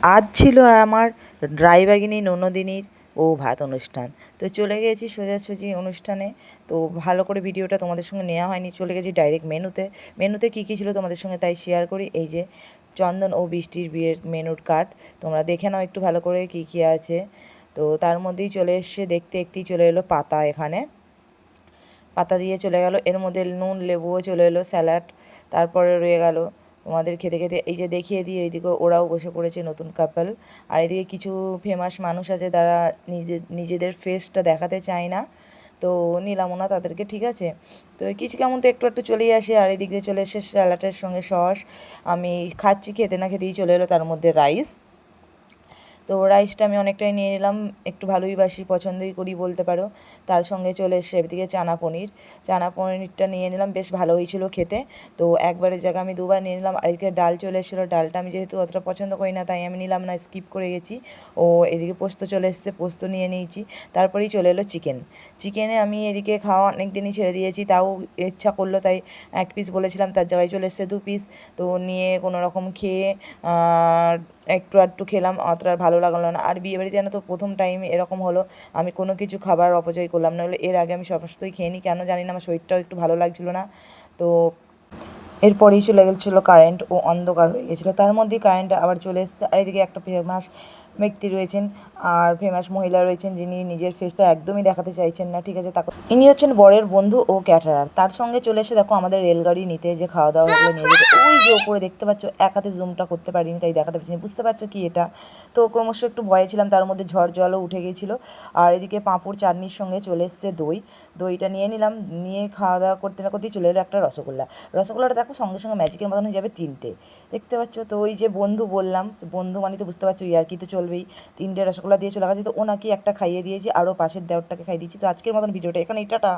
আজ ছিল আমার রায়বাগিনী ননদিনীর ভাত অনুষ্ঠান। তো চলে গিয়েছি সোজাসুজি অনুষ্ঠানে। তো ভালো করে ভিডিওটা তোমাদের সঙ্গে নেওয়া হয়নি, চলে গেছি ডাইরেক্ট মেনুতে। মেনুতে কী কী ছিল তোমাদের সঙ্গে তাই শেয়ার করি। এই যে চন্দন ও বৃষ্টির বিয়ের মেনুর কার্ড, তোমরা দেখে নাও একটু ভালো করে কী কী আছে। তো তার মধ্যেই চলে এসছে, দেখতে দেখতেই চলে এলো পাতা, এখানে পাতা দিয়ে চলে গেল। এর মধ্যে নুন লেবুও চলে এলো, স্যালাড, তারপরে রয়ে গেল তোমাদের খেতে খেতে এই যে দেখিয়ে দিয়ে এইদিকে ওরাও বসে পড়েছে, নতুন কাপল। আর এদিকে কিছু ফেমাস মানুষ আছে, তারা নিজেদের ফেসটা দেখাতে চায় না, তো নিলামও না তাদেরকে, ঠিক আছে। তো কিছু কেমন তো একটু একটু চলেই আসে। আর এদিক দিয়ে চলে এসে স্যালাডের সঙ্গে সস, আমি খাচ্ছি, খেতে না খেতেই চলে এলো তার মধ্যে রাইস। তো রাইসটা আমি অনেকটাই নিয়ে নিলাম, একটু ভালোই বাসি, পছন্দই করি বলতে পারো। তার সঙ্গে চলে এসে এদিকে চানা পনিরটা নিয়ে নিলাম, বেশ ভালো হয়েছিল খেতে। তো একবারের জায়গায় আমি দুবার নিয়ে নিলাম। আর এদিকে ডাল চলে এসেছিলো, ডালটা আমি যেহেতু অতটা পছন্দ করি না তাই আমি নিলাম না, স্কিপ করে গেছি। এদিকে পোস্ত চলে এসছে, পোস্ত নিয়ে নিয়েছি। তারপরেই চলে এলো চিকেনে আমি এদিকে খাওয়া অনেক দিনই ছেড়ে দিয়েছি, তাও ইচ্ছা করলো তাই 1 পিস বলেছিলাম, তার জায়গায় চলে এসছে 2 পিস। তো নিয়ে কোনো রকম খেয়ে একটু আধটু খেলাম, অতটা ভালো লাগলো না। আর বিয়েবাড়িতে জানো তো প্রথম টাইম এরকম হলো, আমি কোনো কিছু খাবার অপচয় করলাম না। হলে এর আগে আমি সমস্তই খেয়ে নিই, কেন জানি না, আমার শরীরটাও একটু ভালো লাগছিলো না। তো এরপরেই চলে গেছিলো কারেন্ট, ও অন্ধকার হয়ে গেছিলো, তার মধ্যেই কারেন্ট আবার চলে এসছে। আর এদিকে একটা ফেমাস ব্যক্তি রয়েছেন আর ফেমাস মহিলা রয়েছেন, যিনি নিজের ফেসটা একদমই দেখাতে চাইছেন না, ঠিক আছে। তাকে, ইনি হচ্ছেন বরের বন্ধু ও ক্যাটারার। তার সঙ্গে চলে এসে দেখো আমাদের রেলগাড়ি নিতে, যে খাওয়া দাওয়াগুলো নিয়ে যেতে, ওই যে ওপরে দেখতে পাচ্ছ, এক হাতে জুমটা করতে পারিনি তাই দেখাতে পারছি না, বুঝতে পারছো কি এটা। তো ক্রমশ একটু ভয়ে ছিলাম, তার মধ্যে ঝড় জলও উঠে গেছিলো। আর এদিকে পাঁপড় চাটনির সঙ্গে চলে এসছে দইটা নিয়ে নিলাম, নিয়ে খাওয়া দাওয়া করতে না করতেই চলে এলো একটা রসগোল্লাটা দেখো সঙ্গে সঙ্গে ম্যাজিকের মতন হয়ে যাবে 3টে, দেখতে পাচ্ছ। তো ওই যে বন্ধু বললাম, বন্ধু মানে তো বুঝতে পারছো, ইয়ার কি তো চলবেই। 3টে রসগোল্লা দিয়ে চলে গেছে, তো ওনাকে একটা খাইয়ে দিয়েছি, আরও পাশের দেওরটাকে খাইয়ে দিয়েছি। তো আজকের মতন ভিডিওটা এখানেই, টাটা।